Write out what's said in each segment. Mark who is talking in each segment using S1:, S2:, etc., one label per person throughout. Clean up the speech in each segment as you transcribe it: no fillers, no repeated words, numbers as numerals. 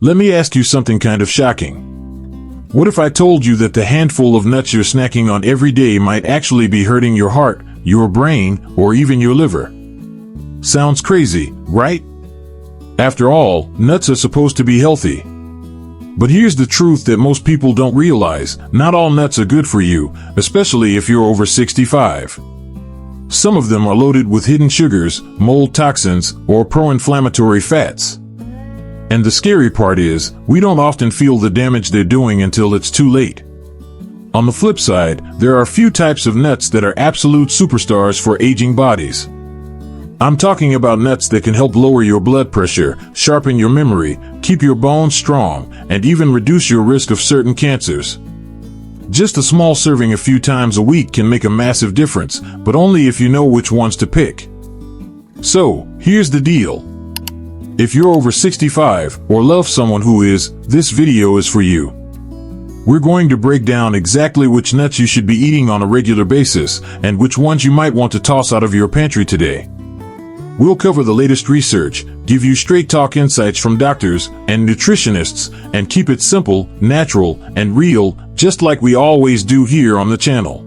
S1: Let me ask you something kind of shocking. What if I told you that the handful of nuts you're snacking on every day might actually be hurting your heart, your brain, or even your liver? Sounds crazy, right? After all, nuts are supposed to be healthy. But here's the truth that most people don't realize: not all nuts are good for you, especially if you're over 65. Some of them are loaded with hidden sugars, mold toxins, or pro-inflammatory fats. And the scary part is, we don't often feel the damage they're doing until it's too late. On the flip side, there are a few types of nuts that are absolute superstars for aging bodies. I'm talking about nuts that can help lower your blood pressure, sharpen your memory, keep your bones strong, and even reduce your risk of certain cancers. Just a small serving a few times a week can make a massive difference, but only if you know which ones to pick. So, here's the deal. If you're over 65 or love someone who is, this video is for you. We're going to break down exactly which nuts you should be eating on a regular basis and which ones you might want to toss out of your pantry today. We'll cover the latest research, give you straight talk insights from doctors and nutritionists, and keep it simple, natural, and real, just like we always do here on the channel.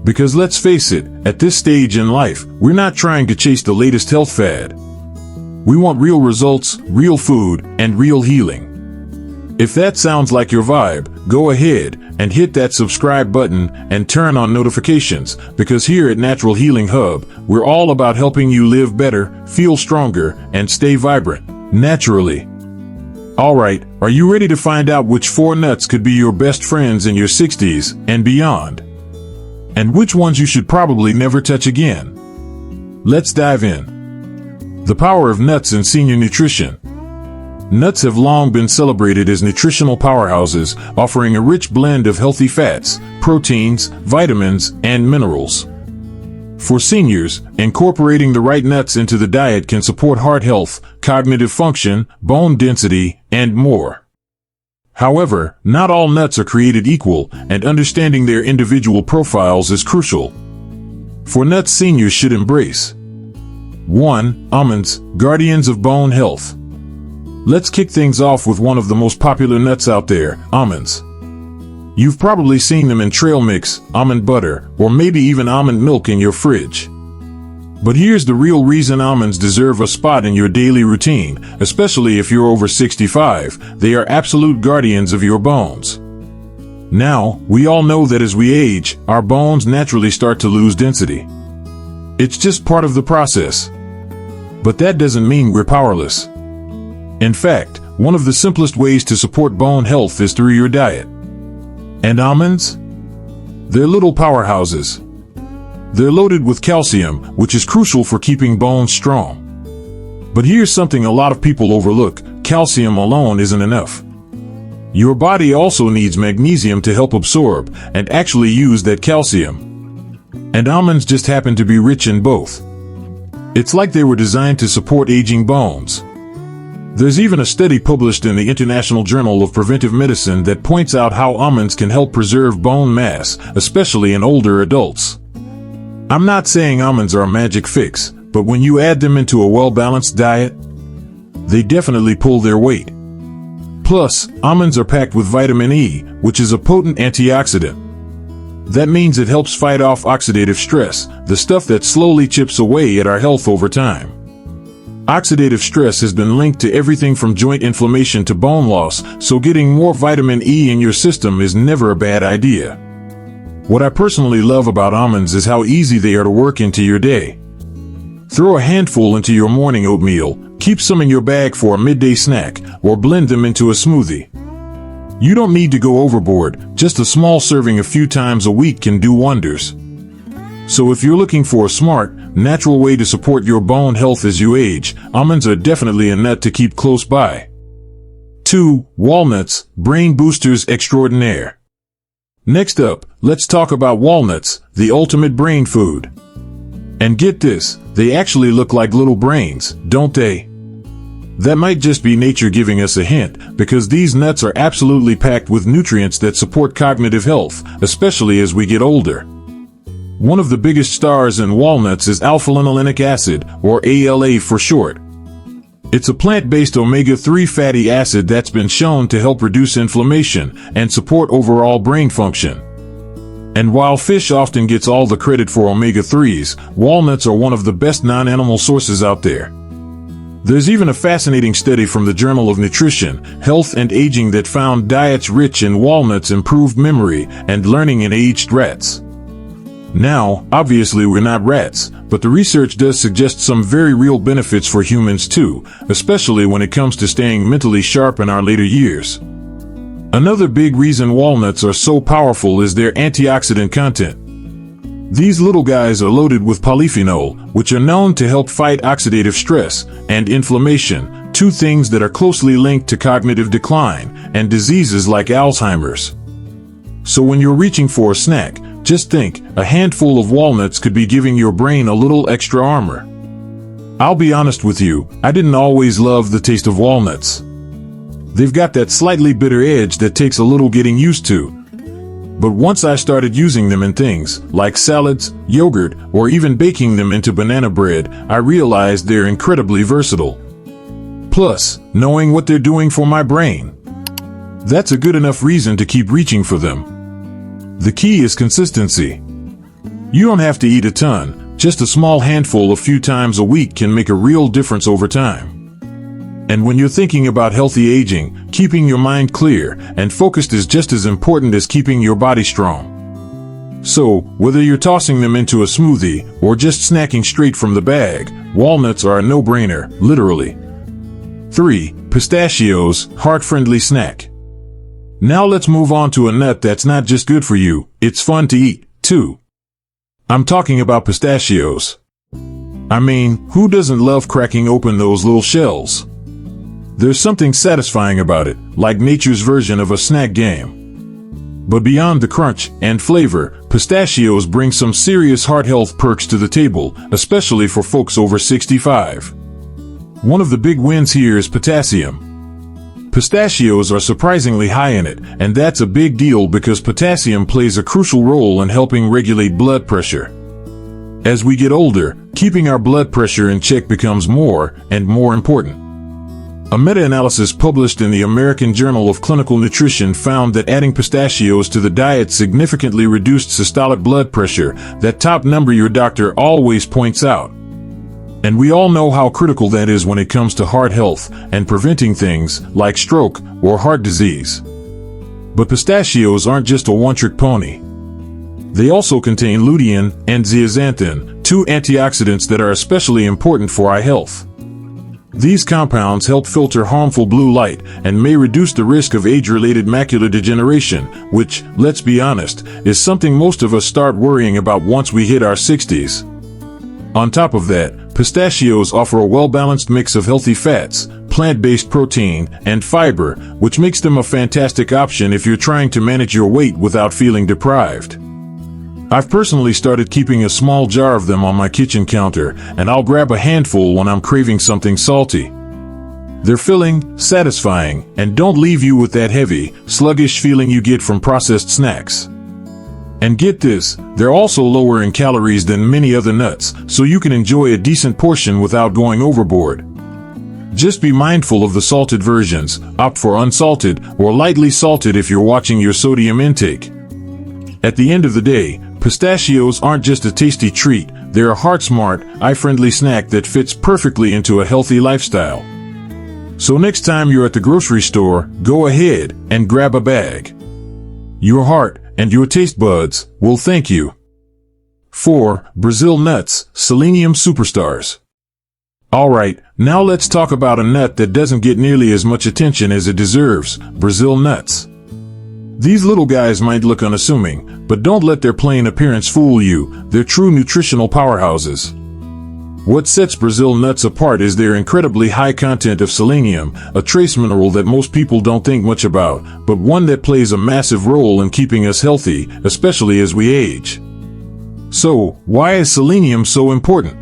S1: Because let's face it, at this stage in life, we're not trying to chase the latest health fad. We want real results, real food, and real healing. If that sounds like your vibe, go ahead and hit that subscribe button and turn on notifications, because here at Natural Healing Hub, we're all about helping you live better, feel stronger, and stay vibrant, naturally. Alright, are you ready to find out which 4 nuts could be your best friends in your 60s and beyond? And which ones you should probably never touch again? Let's dive in. The power of nuts in senior nutrition. Nuts have long been celebrated as nutritional powerhouses, offering a rich blend of healthy fats, proteins, vitamins, and minerals. For seniors, incorporating the right nuts into the diet can support heart health, cognitive function, bone density, and more. However, not all nuts are created equal, and understanding their individual profiles is crucial. For nuts seniors should embrace: 1. Almonds, guardians of bone health. Let's kick things off with one of the most popular nuts out there, almonds. You've probably seen them in trail mix, almond butter, or maybe even almond milk in your fridge. But here's the real reason almonds deserve a spot in your daily routine, especially if you're over 65. They are absolute guardians of your bones. Now, we all know that as we age, our bones naturally start to lose density. It's just part of the process. But that doesn't mean we're powerless. In fact, one of the simplest ways to support bone health is through your diet. And almonds? They're little powerhouses. They're loaded with calcium, which is crucial for keeping bones strong. But here's something a lot of people overlook: calcium alone isn't enough. Your body also needs magnesium to help absorb and actually use that calcium. And almonds just happen to be rich in both. It's like they were designed to support aging bones. There's even a study published in the International Journal of Preventive Medicine that points out how almonds can help preserve bone mass, especially in older adults. I'm not saying almonds are a magic fix, but when you add them into a well-balanced diet, they definitely pull their weight. Plus, almonds are packed with vitamin E, which is a potent antioxidant. That means it helps fight off oxidative stress, the stuff that slowly chips away at our health over time. Oxidative stress has been linked to everything from joint inflammation to bone loss, so getting more vitamin E in your system is never a bad idea. What I personally love about almonds is how easy they are to work into your day. Throw a handful into your morning oatmeal, keep some in your bag for a midday snack, or blend them into a smoothie. You don't need to go overboard, just a small serving a few times a week can do wonders. So if you're looking for a smart, natural way to support your bone health as you age, almonds are definitely a nut to keep close by. 2. Walnuts, brain boosters extraordinaire. Next up, let's talk about walnuts, the ultimate brain food. And get this, they actually look like little brains, don't they? That might just be nature giving us a hint, because these nuts are absolutely packed with nutrients that support cognitive health, especially as we get older. One of the biggest stars in walnuts is alpha-linolenic acid, or ALA for short. It's a plant-based omega-3 fatty acid that's been shown to help reduce inflammation and support overall brain function. And while fish often gets all the credit for omega-3s, walnuts are one of the best non-animal sources out there. There's even a fascinating study from the Journal of Nutrition, Health and Aging that found diets rich in walnuts improved memory and learning in aged rats. Now, obviously we're not rats, but the research does suggest some very real benefits for humans too, especially when it comes to staying mentally sharp in our later years. Another big reason walnuts are so powerful is their antioxidant content. These little guys are loaded with polyphenol, which are known to help fight oxidative stress and inflammation, two things that are closely linked to cognitive decline and diseases like Alzheimer's. So when you're reaching for a snack, just think, a handful of walnuts could be giving your brain a little extra armor. I'll be honest with you, I didn't always love the taste of walnuts. They've got that slightly bitter edge that takes a little getting used to. But once I started using them in things like salads, yogurt, or even baking them into banana bread, I realized they're incredibly versatile. Plus, knowing what they're doing for my brain, that's a good enough reason to keep reaching for them. The key is consistency. You don't have to eat a ton, just a small handful a few times a week can make a real difference over time. And when you're thinking about healthy aging, keeping your mind clear and focused is just as important as keeping your body strong. So, whether you're tossing them into a smoothie or just snacking straight from the bag, walnuts are a no-brainer, literally. 3. Pistachios, heart-friendly snack. Now let's move on to a nut that's not just good for you, it's fun to eat, too. I'm talking about pistachios. I mean, who doesn't love cracking open those little shells? There's something satisfying about it, like nature's version of a snack game. But beyond the crunch and flavor, pistachios bring some serious heart health perks to the table, especially for folks over 65. One of the big wins here is potassium. Pistachios are surprisingly high in it, and that's a big deal because potassium plays a crucial role in helping regulate blood pressure. As we get older, keeping our blood pressure in check becomes more and more important. A meta-analysis published in the American Journal of Clinical Nutrition found that adding pistachios to the diet significantly reduced systolic blood pressure, that top number your doctor always points out. And we all know how critical that is when it comes to heart health and preventing things like stroke or heart disease. But pistachios aren't just a one-trick pony. They also contain lutein and zeaxanthin, two antioxidants that are especially important for eye health. These compounds help filter harmful blue light and may reduce the risk of age-related macular degeneration, which, let's be honest, is something most of us start worrying about once we hit our 60s. On top of that, pistachios offer a well-balanced mix of healthy fats, plant-based protein, and fiber, which makes them a fantastic option if you're trying to manage your weight without feeling deprived. I've personally started keeping a small jar of them on my kitchen counter, and I'll grab a handful when I'm craving something salty. They're filling, satisfying, and don't leave you with that heavy, sluggish feeling you get from processed snacks. And get this, they're also lower in calories than many other nuts, so you can enjoy a decent portion without going overboard. Just be mindful of the salted versions, opt for unsalted or lightly salted if you're watching your sodium intake. At the end of the day, pistachios aren't just a tasty treat, they're a heart-smart, eye-friendly snack that fits perfectly into a healthy lifestyle. So next time you're at the grocery store, go ahead and grab a bag. Your heart and your taste buds will thank you. 4. Brazil nuts, selenium superstars. Alright, now let's talk about a nut that doesn't get nearly as much attention as it deserves, Brazil nuts. These little guys might look unassuming, but don't let their plain appearance fool you, they're true nutritional powerhouses. What sets Brazil nuts apart is their incredibly high content of selenium, a trace mineral that most people don't think much about, but one that plays a massive role in keeping us healthy, especially as we age. So, why is selenium so important?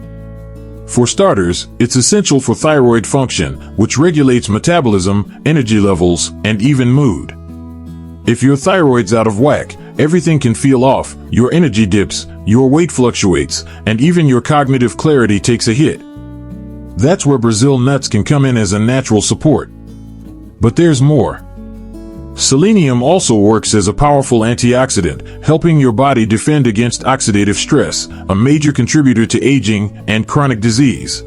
S1: For starters, it's essential for thyroid function, which regulates metabolism, energy levels, and even mood. If your thyroid's out of whack, everything can feel off, your energy dips, your weight fluctuates, and even your cognitive clarity takes a hit. That's where Brazil nuts can come in as a natural support. But there's more. Selenium also works as a powerful antioxidant, helping your body defend against oxidative stress, a major contributor to aging and chronic disease.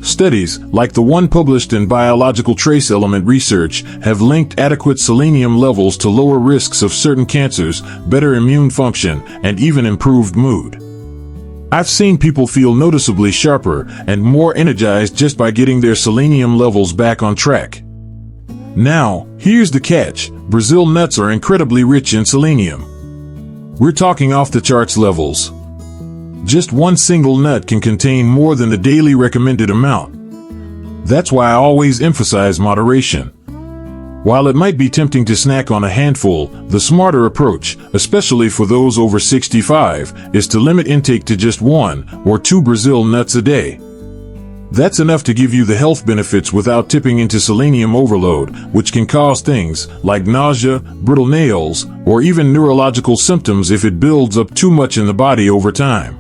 S1: Studies, like the one published in Biological Trace Element Research, have linked adequate selenium levels to lower risks of certain cancers, better immune function, and even improved mood. I've seen people feel noticeably sharper and more energized just by getting their selenium levels back on track. Now, here's the catch. Brazil nuts are incredibly rich in selenium. We're talking off-the-charts levels. Just one single nut can contain more than the daily recommended amount. That's why I always emphasize moderation. While it might be tempting to snack on a handful, the smarter approach, especially for those over 65, is to limit intake to just 1 or 2 Brazil nuts a day. That's enough to give you the health benefits without tipping into selenium overload, which can cause things like nausea, brittle nails, or even neurological symptoms if it builds up too much in the body over time.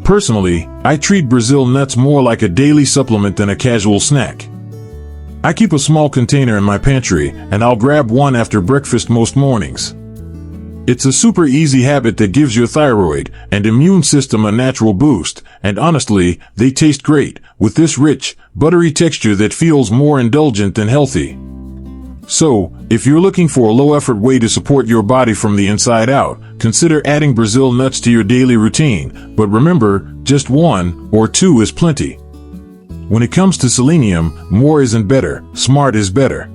S1: Personally, I treat Brazil nuts more like a daily supplement than a casual snack. I keep a small container in my pantry, and I'll grab one after breakfast most mornings. It's a super easy habit that gives your thyroid and immune system a natural boost, and honestly, they taste great, with this rich, buttery texture that feels more indulgent than healthy. So, if you're looking for a low-effort way to support your body from the inside out, consider adding Brazil nuts to your daily routine, but remember, just 1 or 2 is plenty. When it comes to selenium, more isn't better, smart is better.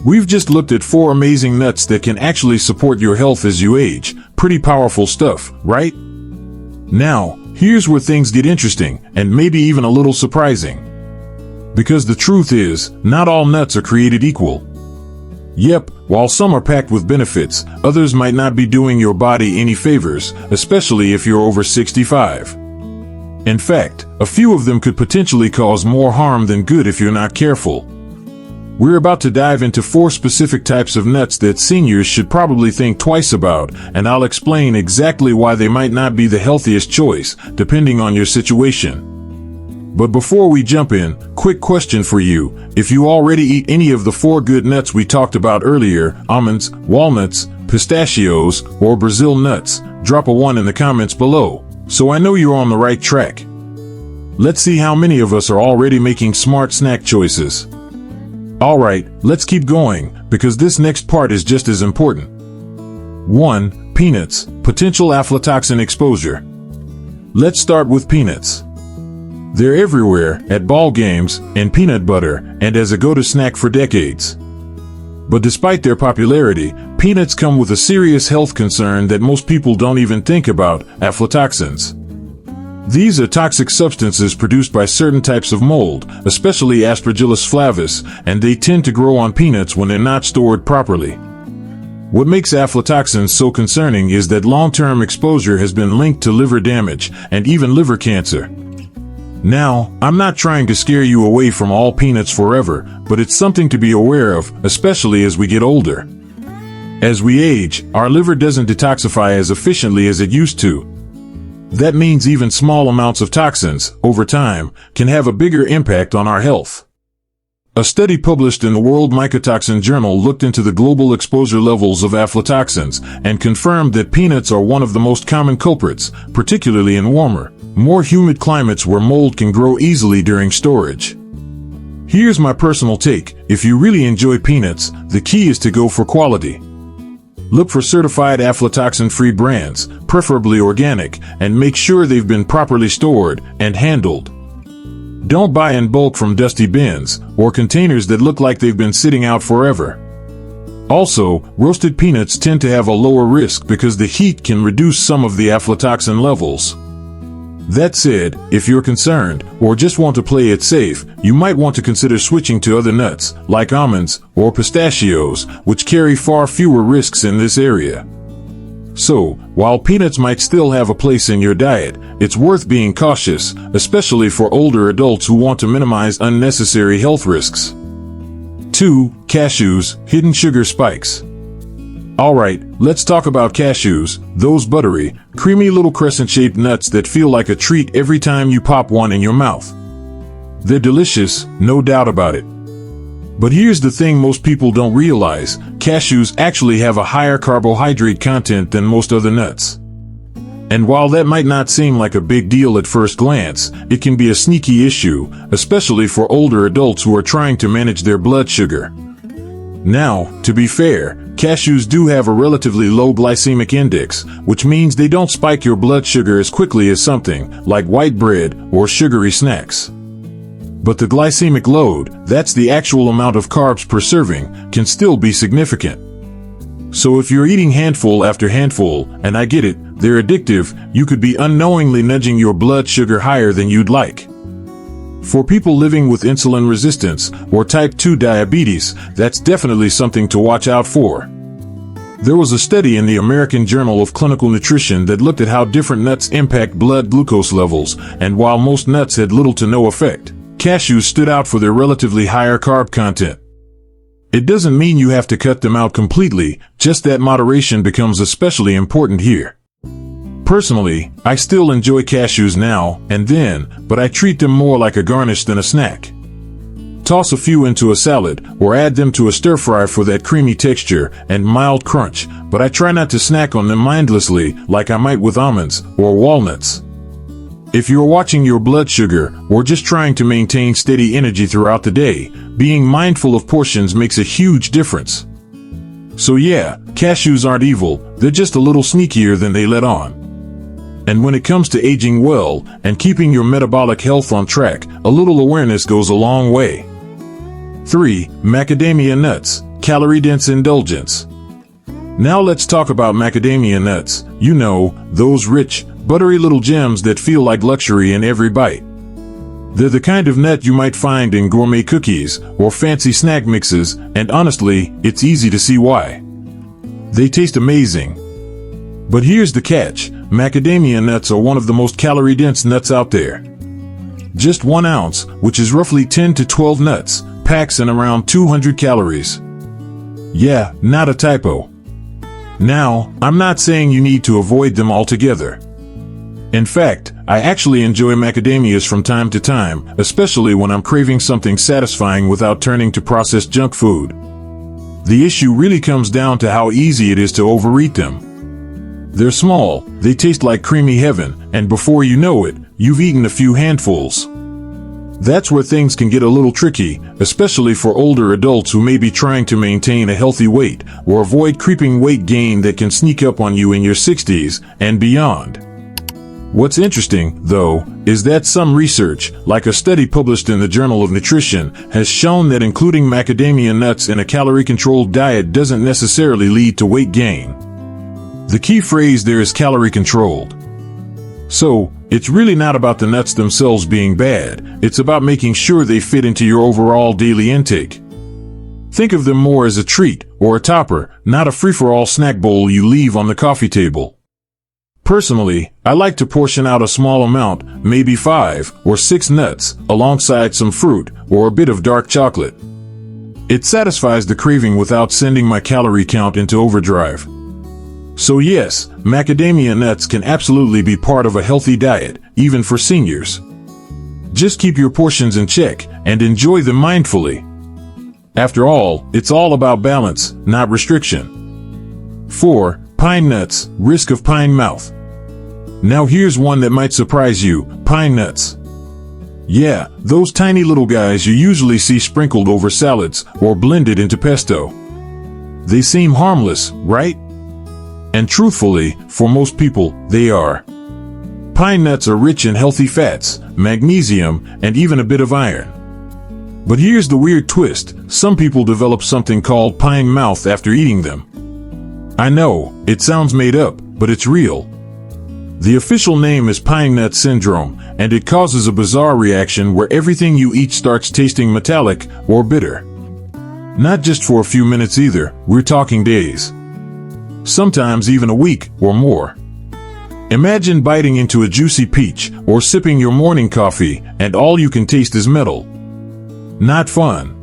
S1: We've just looked at 4 amazing nuts that can actually support your health as you age. Pretty powerful stuff, right? Now, here's where things get interesting, and maybe even a little surprising. Because the truth is, not all nuts are created equal. Yep, while some are packed with benefits, others might not be doing your body any favors, especially if you're over 65. In fact, a few of them could potentially cause more harm than good if you're not careful. We're about to dive into 4 specific types of nuts that seniors should probably think twice about, and I'll explain exactly why they might not be the healthiest choice, depending on your situation. But before we jump in, quick question for you. If you already eat any of the 4 good nuts we talked about earlier, almonds, walnuts, pistachios, or Brazil nuts, drop a 1 in the comments below, so I know you're on the right track. Let's see how many of us are already making smart snack choices. Alright, let's keep going, because this next part is just as important. 1. Peanuts, potential aflatoxin exposure. Let's start with peanuts. They're everywhere, at ball games, in peanut butter, and as a go-to snack for decades. But despite their popularity, peanuts come with a serious health concern that most people don't even think about: aflatoxins. These are toxic substances produced by certain types of mold, especially Aspergillus flavus, and they tend to grow on peanuts when they're not stored properly. What makes aflatoxins so concerning is that long-term exposure has been linked to liver damage and even liver cancer. Now, I'm not trying to scare you away from all peanuts forever, but it's something to be aware of, especially as we get older. As we age, our liver doesn't detoxify as efficiently as it used to. That means even small amounts of toxins, over time, can have a bigger impact on our health. A study published in the World Mycotoxin Journal looked into the global exposure levels of aflatoxins and confirmed that peanuts are one of the most common culprits, particularly in warmer, more humid climates where mold can grow easily during storage. Here's my personal take: if you really enjoy peanuts, the key is to go for quality. Look for certified aflatoxin-free brands, preferably organic, and make sure they've been properly stored and handled. Don't buy in bulk from dusty bins or containers that look like they've been sitting out forever. Also, roasted peanuts tend to have a lower risk because the heat can reduce some of the aflatoxin levels. That said, if you're concerned or just want to play it safe, you might want to consider switching to other nuts, like almonds or pistachios, which carry far fewer risks in this area. So, while peanuts might still have a place in your diet, it's worth being cautious, especially for older adults who want to minimize unnecessary health risks. 2. Cashews, hidden sugar spikes. Alright, let's talk about cashews, those buttery, creamy little crescent-shaped nuts that feel like a treat every time you pop one in your mouth. They're delicious, no doubt about it. But here's the thing most people don't realize: cashews actually have a higher carbohydrate content than most other nuts. And while that might not seem like a big deal at first glance, it can be a sneaky issue, especially for older adults who are trying to manage their blood sugar. Now, to be fair, cashews do have a relatively low glycemic index, which means they don't spike your blood sugar as quickly as something like white bread or sugary snacks. But the glycemic load, that's the actual amount of carbs per serving, can still be significant. So if you're eating handful after handful, and I get it, they're addictive, you could be unknowingly nudging your blood sugar higher than you'd like. For people living with insulin resistance or type 2 diabetes, that's definitely something to watch out for. There was a study in the American Journal of Clinical Nutrition that looked at how different nuts impact blood glucose levels, and while most nuts had little to no effect, cashews stood out for their relatively higher carb content. It doesn't mean you have to cut them out completely, just that moderation becomes especially important here. Personally, I still enjoy cashews now and then, but I treat them more like a garnish than a snack. Toss a few into a salad, or add them to a stir-fry for that creamy texture and mild crunch, but I try not to snack on them mindlessly like I might with almonds or walnuts. If you're watching your blood sugar or just trying to maintain steady energy throughout the day, being mindful of portions makes a huge difference. So yeah, cashews aren't evil, they're just a little sneakier than they let on. And when it comes to aging well and keeping your metabolic health on track, a little awareness goes a long way. 3. Macadamia nuts, calorie-dense indulgence. Now let's talk about macadamia nuts, you know, those rich, buttery little gems that feel like luxury in every bite. They're the kind of nut you might find in gourmet cookies or fancy snack mixes, and honestly, it's easy to see why. They taste amazing. But here's the catch: macadamia nuts are one of the most calorie-dense nuts out there. Just 1 ounce, which is roughly 10 to 12 nuts, packs in around 200 calories. Yeah, not a typo. Now, I'm not saying you need to avoid them altogether. In fact, I actually enjoy macadamias from time to time, especially when I'm craving something satisfying without turning to processed junk food. The issue really comes down to how easy it is to overeat them. They're small, they taste like creamy heaven, and before you know it, you've eaten a few handfuls. That's where things can get a little tricky, especially for older adults who may be trying to maintain a healthy weight or avoid creeping weight gain that can sneak up on you in your 60s and beyond. What's interesting, though, is that some research, like a study published in the Journal of Nutrition, has shown that including macadamia nuts in a calorie-controlled diet doesn't necessarily lead to weight gain. The key phrase there is calorie-controlled. So, it's really not about the nuts themselves being bad, it's about making sure they fit into your overall daily intake. Think of them more as a treat or a topper, not a free-for-all snack bowl you leave on the coffee table. Personally, I like to portion out a small amount, maybe 5 or 6 nuts, alongside some fruit or a bit of dark chocolate. It satisfies the craving without sending my calorie count into overdrive. So yes, macadamia nuts can absolutely be part of a healthy diet, even for seniors. Just keep your portions in check and enjoy them mindfully. After all, it's all about balance, not restriction. 4. Pine nuts, risk of pine mouth. Now here's one that might surprise you: pine nuts. Yeah, those tiny little guys you usually see sprinkled over salads or blended into pesto. They seem harmless, right? And truthfully, for most people, they are. Pine nuts are rich in healthy fats, magnesium, and even a bit of iron. But here's the weird twist: some people develop something called pine mouth after eating them. I know, it sounds made up, but it's real. The official name is pine nut syndrome, and it causes a bizarre reaction where everything you eat starts tasting metallic or bitter. Not just for a few minutes either, we're talking days. Sometimes even a week or more. Imagine biting into a juicy peach or sipping your morning coffee and all you can taste is metal. Not fun.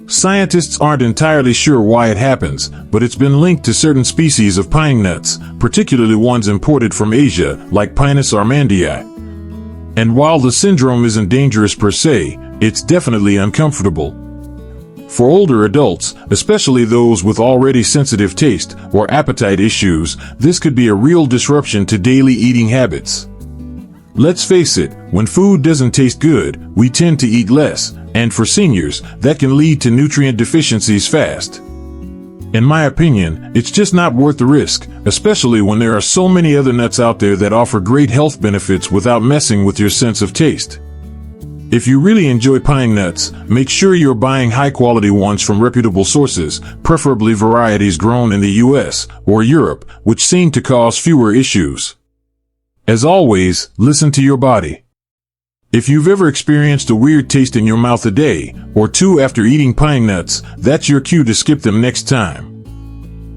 S1: Scientists aren't entirely sure why it happens, but it's been linked to certain species of pine nuts, particularly ones imported from Asia, like Pinus armandii. And while the syndrome isn't dangerous per se, it's definitely uncomfortable. For older adults, especially those with already sensitive taste or appetite issues, this could be a real disruption to daily eating habits. Let's face it, when food doesn't taste good, we tend to eat less, and for seniors, that can lead to nutrient deficiencies fast. In my opinion, it's just not worth the risk, especially when there are so many other nuts out there that offer great health benefits without messing with your sense of taste. If you really enjoy pine nuts, make sure you're buying high-quality ones from reputable sources, preferably varieties grown in the US or Europe, which seem to cause fewer issues. As always, listen to your body. If you've ever experienced a weird taste in your mouth a day or two after eating pine nuts, that's your cue to skip them next time.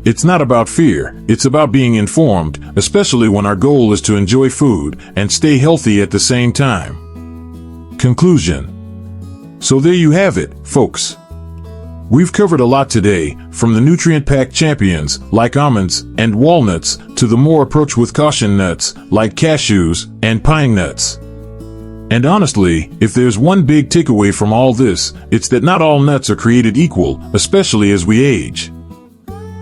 S1: It's not about fear, it's about being informed, especially when our goal is to enjoy food and stay healthy at the same time. Conclusion. So there you have it, folks. We've covered a lot today, from the nutrient-packed champions like almonds and walnuts to the more approach with caution nuts like cashews and pine nuts. And honestly, if there's one big takeaway from all this, it's that not all nuts are created equal, especially as we age.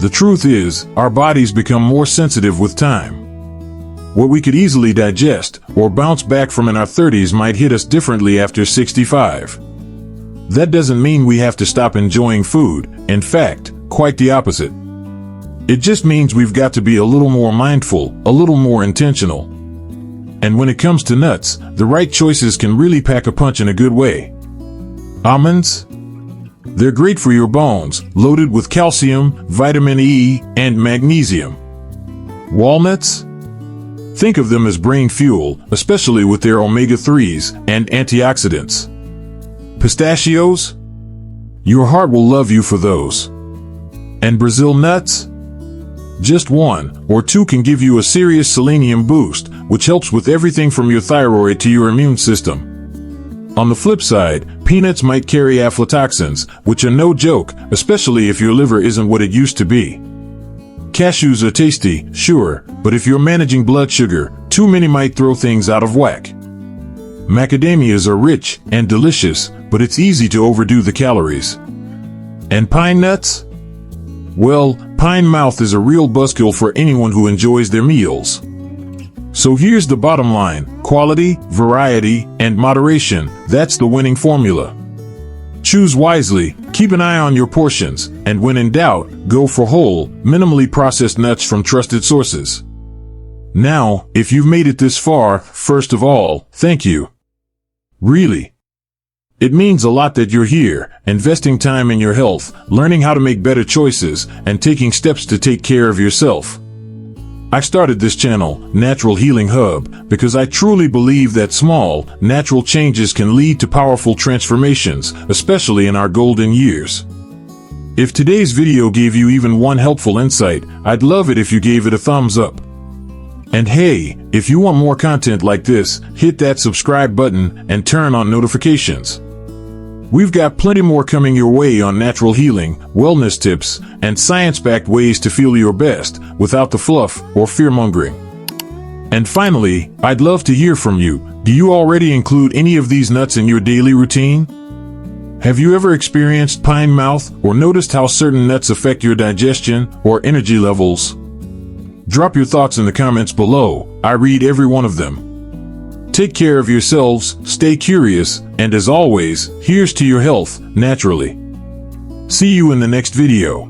S1: The truth is, our bodies become more sensitive with time. What we could easily digest or bounce back from in our 30s might hit us differently after 65. That doesn't mean we have to stop enjoying food. In fact, quite the opposite. It just means we've got to be a little more mindful, a little more intentional. And when it comes to nuts, the right choices can really pack a punch in a good way. Almonds? They're great for your bones, loaded with calcium, vitamin E, and magnesium. Walnuts? Think of them as brain fuel, especially with their omega-3s and antioxidants. Pistachios? Your heart will love you for those. And Brazil nuts? Just one or two can give you a serious selenium boost, which helps with everything from your thyroid to your immune system. On the flip side, peanuts might carry aflatoxins, which are no joke, especially if your liver isn't what it used to be. Cashews are tasty, sure, but if you're managing blood sugar, too many might throw things out of whack. Macadamias are rich and delicious, but it's easy to overdo the calories. And pine nuts? Well, pine mouth is a real buzzkill for anyone who enjoys their meals. So here's the bottom line: quality, variety, and moderation. That's the winning formula. Choose wisely, keep an eye on your portions, and when in doubt, go for whole, minimally processed nuts from trusted sources. Now, if you've made it this far, first of all, thank you. Really. It means a lot that you're here, investing time in your health, learning how to make better choices, and taking steps to take care of yourself. I started this channel, Natural Healing Hub, because I truly believe that small, natural changes can lead to powerful transformations, especially in our golden years. If today's video gave you even one helpful insight, I'd love it if you gave it a thumbs up. And hey, if you want more content like this, hit that subscribe button and turn on notifications. We've got plenty more coming your way on natural healing, wellness tips, and science-backed ways to feel your best without the fluff or fear-mongering. And finally, I'd love to hear from you. Do you already include any of these nuts in your daily routine? Have you ever experienced pine mouth or noticed how certain nuts affect your digestion or energy levels? Drop your thoughts in the comments below. I read every one of them. Take care of yourselves, stay curious, and as always, here's to your health, naturally. See you in the next video.